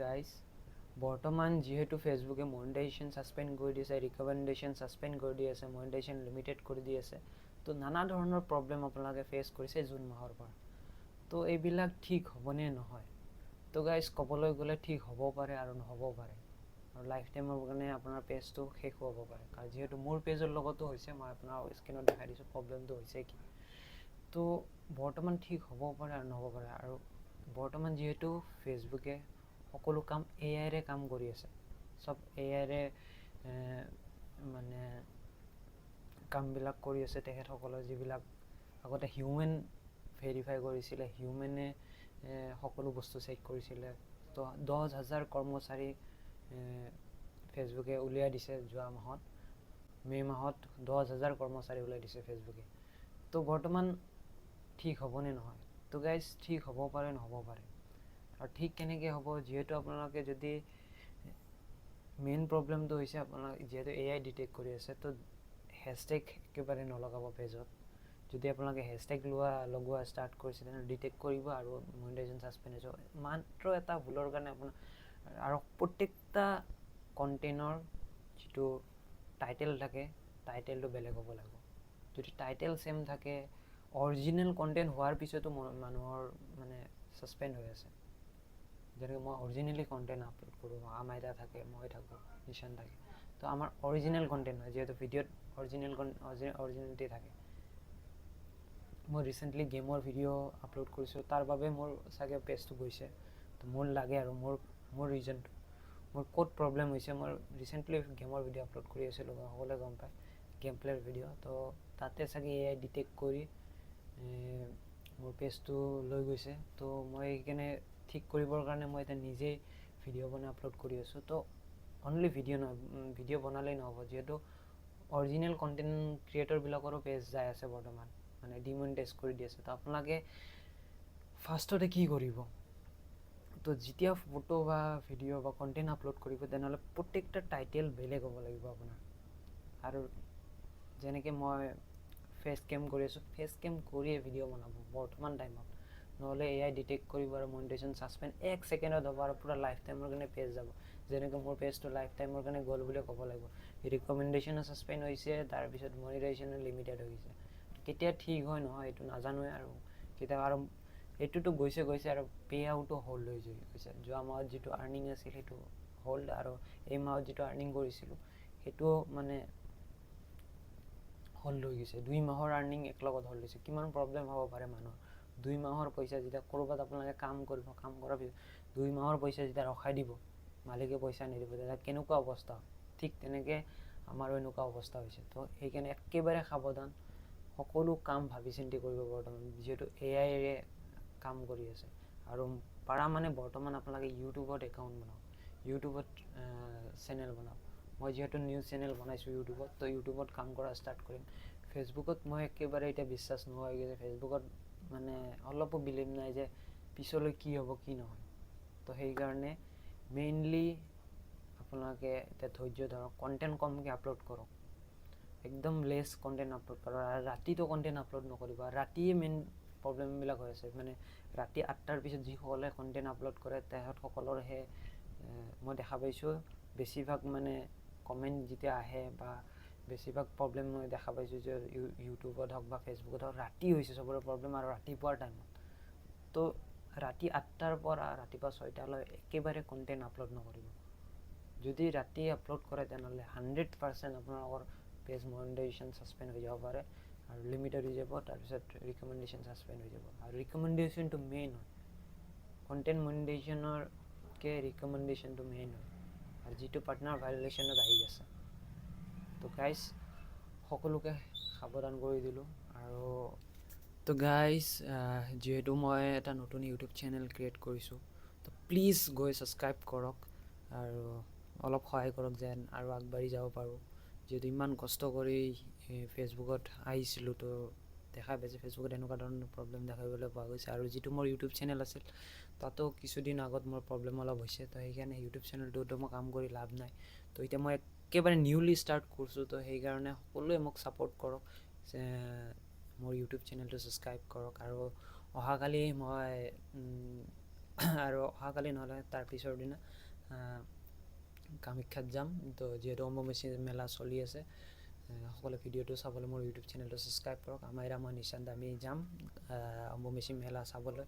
Guys বৰ্তমান যিহেতু ফেচবুকে monetisation suspend কৰি দিছে, ৰিকমেণ্ডেশ্যন ছাছপেণ্ড কৰি দি আছে, মনিটাইজেশ্যন লিমিটেড কৰি দি আছে, তো নানা ধৰণৰ প্ৰব্লেম আপোনালোকে ফেচ কৰিছে জুন মাহৰ পৰা। তো এইবিলাক ঠিক হ'বনে নহয়? তো গাইজ ক'বলৈ গ'লে ঠিক হ'ব পাৰে আৰু নহ'বও পাৰে, আৰু লাইফ টাইমৰ কাৰণে আপোনাৰ পেজটো শেষ হ'ব পাৰে। কাৰণ যিহেতু মোৰ পেজৰ লগতো হৈছে, মই আপোনাৰ স্ক্ৰীণত দেখাই দিছোঁ প্ৰব্লেমটো হৈছে কি। তো বৰ্তমান ঠিক হ'ব পাৰে আৰু নহ'ব পাৰে। আৰু বৰ্তমান যিহেতু ফেচবুকে সকলো কাম এআইৰে কাম কৰি আছে, চব এআইৰে মানে কামবিলাক কৰি আছে তেখেতসকলে। যিবিলাক আগতে হিউমেন ভেৰিফাই কৰিছিলে, হিউমেনে সকলো বস্তু চেক কৰিছিলে, তো 10,000 কৰ্মচাৰী ফেচবুকে উলিয়াই দিছে যোৱা মাহত, মে' মাহত 10,000 কৰ্মচাৰী উলিয়াই দিছে ফেচবুকে। তো বৰ্তমান ঠিক হ'বনে নহয়? তো গাইজ ঠিক হ'ব পাৰে, নহ'ব পাৰে। আৰু ঠিক কেনেকৈ হ'ব? যিহেতু আপোনালোকে যদি মেইন প্ৰব্লেমটো হৈছে আপোনালোকে যিহেতু এআই ডিটেক্ট কৰি আছে, তো হেছটেগ একেবাৰে নলগাব পেজত। যদি আপোনালোকে হেছটেগ লগোৱা ষ্টাৰ্ট কৰিছে তেনেহ'লে ডিটেক্ট কৰিব আৰু মনিটাইজেশ্যন ছাছপেণ্ড হৈ যাব। মাত্ৰ এটা ভুলৰ কাৰণে আপোনাৰ আৰু প্ৰত্যেকটা কণ্টেণ্টৰ যিটো টাইটেল থাকে, টাইটেলটো বেলেগ হ'ব লাগিব। যদি টাইটেল ছেম থাকে, অৰিজিনেল কণ্টেণ্ট হোৱাৰ পিছতো মানুহৰ মানে ছাছপেণ্ড হৈ আছে। যেনেকৈ মই অৰিজিনেলি কণ্টেণ্ট আপলোড কৰোঁ, আমাইদা থাকে, মই থাকোঁ, নিশান থাকে, তো আমাৰ অৰিজিনেল কণ্টেণ্ট হয়, যিহেতু ভিডিঅ'ত অৰিজিনেলিটি থাকে। মই ৰিচেণ্টলি গেমৰ ভিডিঅ' আপলোড কৰিছোঁ, তাৰ বাবে মোৰ চাগে পেজটো গৈছে। তো মোৰ লাগে আৰু মোৰ ৰিজনটো, মোৰ ক'ত প্ৰব্লেম হৈছে। মই ৰিচেণ্টলি গেমৰ ভিডিঅ' আপলোড কৰি আছিলোঁ, সকলোৱে গম পায়, গেম প্লে'ৰ ভিডিঅ'। তো তাতে চাগে এআই ডিটেক্ট কৰি মোৰ পেজটো লৈ গৈছে। তো মই সেইকাৰণে ঠিক কৰিবৰ কাৰণে মই এতিয়া নিজেই ভিডিঅ' বনাই আপলোড কৰি আছোঁ। তো অনলি ভিডিঅ' নহয়, ভিডিঅ' বনালেই নহ'ব, যিহেতু অৰিজিনেল কণ্টেণ্ট ক্ৰিয়েটৰবিলাকৰো পেজ যাই আছে বৰ্তমান, মানে ডিমনিটাইজ কৰি দি আছে। তো আপোনালোকে ফাৰ্ষ্টতে কি কৰিব? তো যেতিয়া ফটো বা ভিডিঅ' বা কণ্টেণ্ট আপলোড কৰিব, তেনেহ'লে প্ৰত্যেকটা টাইটেল বেলেগ হ'ব লাগিব আপোনাৰ। আৰু যেনেকৈ মই ফেচ কেম কৰি আছোঁ, ফেচ কেম কৰিয়ে ভিডিঅ' বনাব বৰ্তমান টাইমত, নহ'লে এআই ডিটেক্ট কৰিব আৰু মনিটাইজেশ্যন ছাছপেণ্ড 1 ছেকেণ্ডত হ'ব আৰু পূৰা লাইফ টাইমৰ কাৰণে পেজ যাব। যেনেকৈ মোৰ পেজটো লাইফ টাইমৰ কাৰণে গ'ল বুলি ক'ব লাগিব। ৰিকমেণ্ডেশ্যনো ছাছপেণ্ড হৈছে, তাৰপিছত মনিটাইজেশ্যনো লিমিটেড হৈ গৈছে। কেতিয়া ঠিক হয় নহয় এইটো নাজানোৱে, আৰু কেতিয়াবা আৰু এইটোতো গৈছে আৰু পে আউটো হ'ল্ড হৈ গৈছে। যোৱা মাহত যিটো আৰ্নিং আছিল সেইটো হ'ল্ড, আৰু এই মাহত যিটো আৰ্নিং কৰিছিলোঁ সেইটোও মানে হ'ল্ড হৈ গৈছে। 2 মাহৰ আৰ্নিং একেলগত হ'ল্ড হৈছে। কিমান প্ৰব্লেম হ'ব পাৰে মানুহৰ? 2 মাহৰ পইচা যেতিয়া ক'ৰবাত আপোনালোকে কাম কৰিব, কাম কৰাৰ পিছত 2 মাহৰ পইচা যেতিয়া ৰখাই দিব, মালিকে পইচা নিদিব, তেতিয়া কেনেকুৱা অৱস্থা হয়? ঠিক তেনেকৈ আমাৰো এনেকুৱা অৱস্থা হৈছে। তো সেইকাৰণে একেবাৰে সাৱধান, সকলো কাম ভাবি চিন্তি কৰিব বৰ্তমান, যিহেতু এআইৰে কাম কৰি আছে। আৰু পাৰা মানে বৰ্তমান আপোনালোকে ইউটিউবত একাউণ্ট বনাওক, ইউটিউবত চেনেল বনাওক। মই যিহেতু নিউজ চেনেল বনাইছোঁ ইউটিউবত, তো ইউটিউবত কাম কৰা ষ্টাৰ্ট কৰিম। ফেচবুকত মই একেবাৰে এতিয়া বিশ্বাস নোহোৱা হৈ গৈছে। ফেচবুকত মানে অলপো বিলিভ নাই যে পিছলৈ কি হ'ব কি নহয়। তো সেইকাৰণে মেইনলি আপোনালোকে এতিয়া ধৈৰ্য ধৰক, কণ্টেণ্ট কমকৈ আপলোড কৰক, একদম লেছ কণ্টেণ্ট আপলোড কৰক। আৰু ৰাতিটো কণ্টেণ্ট আপলোড নকৰিব। ৰাতিয়ে মেইন প্ৰব্লেমবিলাক হৈ আছে, মানে ৰাতি 8টাৰ পিছত যিসকলে কণ্টেণ্ট আপলোড কৰে তেখেতসকলৰহে মই দেখা পাইছোঁ বেছিভাগ মানে কমেণ্ট যেতিয়া আহে বা বেছিভাগ প্ৰব্লেম মই দেখা পাইছোঁ যে ইউটিউবত হওক বা ফেচবুকত হওক, ৰাতি হৈছে চবৰে প্ৰব্লেম, আৰু ৰাতিপুৱাৰ টাইমত। তো ৰাতি 8টাৰ পৰা ৰাতিপুৱা 6টালৈ একেবাৰে কণ্টেণ্ট আপলোড নকৰিব। যদি ৰাতি আপলোড কৰে তেনেহ'লে 100% আপোনালোকৰ পেজ মনিটাইজেশ্যন ছাছপেণ্ড হৈ যাব পাৰে, আৰু লিমিটেড হৈ যাব, তাৰপিছত ৰিকমেণ্ডেশ্যন ছাছপেণ্ড হৈ যাব। আৰু ৰিকমেণ্ডেশ্যনটো মেইন হয়, কণ্টেণ্ট মনিটাইজেশ্যনতকৈ ৰিকমেণ্ডেশ্যনটো মেইন হয়, আৰু যিটো পাৰ্টনাৰ ভাইলেশ্যনত আহি আছে। তো গাইজ সকলোকে সাৱধান কৰি দিলোঁ। আৰু তো গাইজ যিহেতু মই এটা নতুন ইউটিউব চেনেল ক্ৰিয়েট কৰিছোঁ, তো প্লিজ গৈ ছাবস্ক্ৰাইব কৰক আৰু অলপ সহায় কৰক যেন আৰু আগবাঢ়ি যাব পাৰোঁ। যিহেতু ইমান কষ্ট কৰি ফেচবুকত আহিছিলোঁ, তো দেখা পাইছে ফেচবুকত এনেকুৱা ধৰণৰ প্ৰব্লেম দেখাবলৈ পোৱা গৈছে। আৰু যিটো মোৰ ইউটিউব চেনেল আছিল তাতো কিছুদিন আগত মোৰ প্ৰব্লেম অলপ হৈছে। তো সেইকাৰণে ইউটিউব চেনেলটোতো মই কাম কৰি লাভ নাই। তো এতিয়া মই একেবাৰে নিউলি ষ্টাৰ্ট কৰিছোঁ, তো সেইকাৰণে সকলোৱে মোক ছাপোৰ্ট কৰক, মোৰ ইউটিউব চেনেলটো ছাবস্ক্ৰাইব কৰক। আৰু অহাকালি মই আৰু অহাকালি নহ'লে তাৰ পিছৰ দিনা কামাখ্যাত যাম। তো যিহেতু অম্বুবাচী মেলা চলি আছে, সকলো ভিডিঅ'টো চাবলৈ মোৰ ইউটিউব চেনেলটো ছাবস্ক্ৰাইব কৰক। আমাইৰা মই নিশান্ত, আমি যাম অম্বুবাচী মেলা চাবলৈ।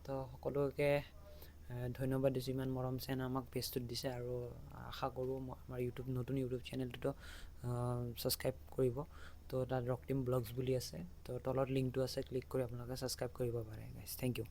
তো সকলোকে ধন্যবাদ দিছোঁ, ইমান মৰম চেন আমাক পেজটোত দিছে, আৰু আশা কৰোঁ আমাৰ নতুন ইউটিউব চেনেলটোতো ছাবস্ক্ৰাইব কৰিব। তো তাত ৰক্তিম ব্লগছ বুলি আছে, তো তলত লিংকটো আছে, ক্লিক কৰি আপোনালোকে ছাবস্ক্ৰাইব কৰিব পাৰে গাইজ। Thank U.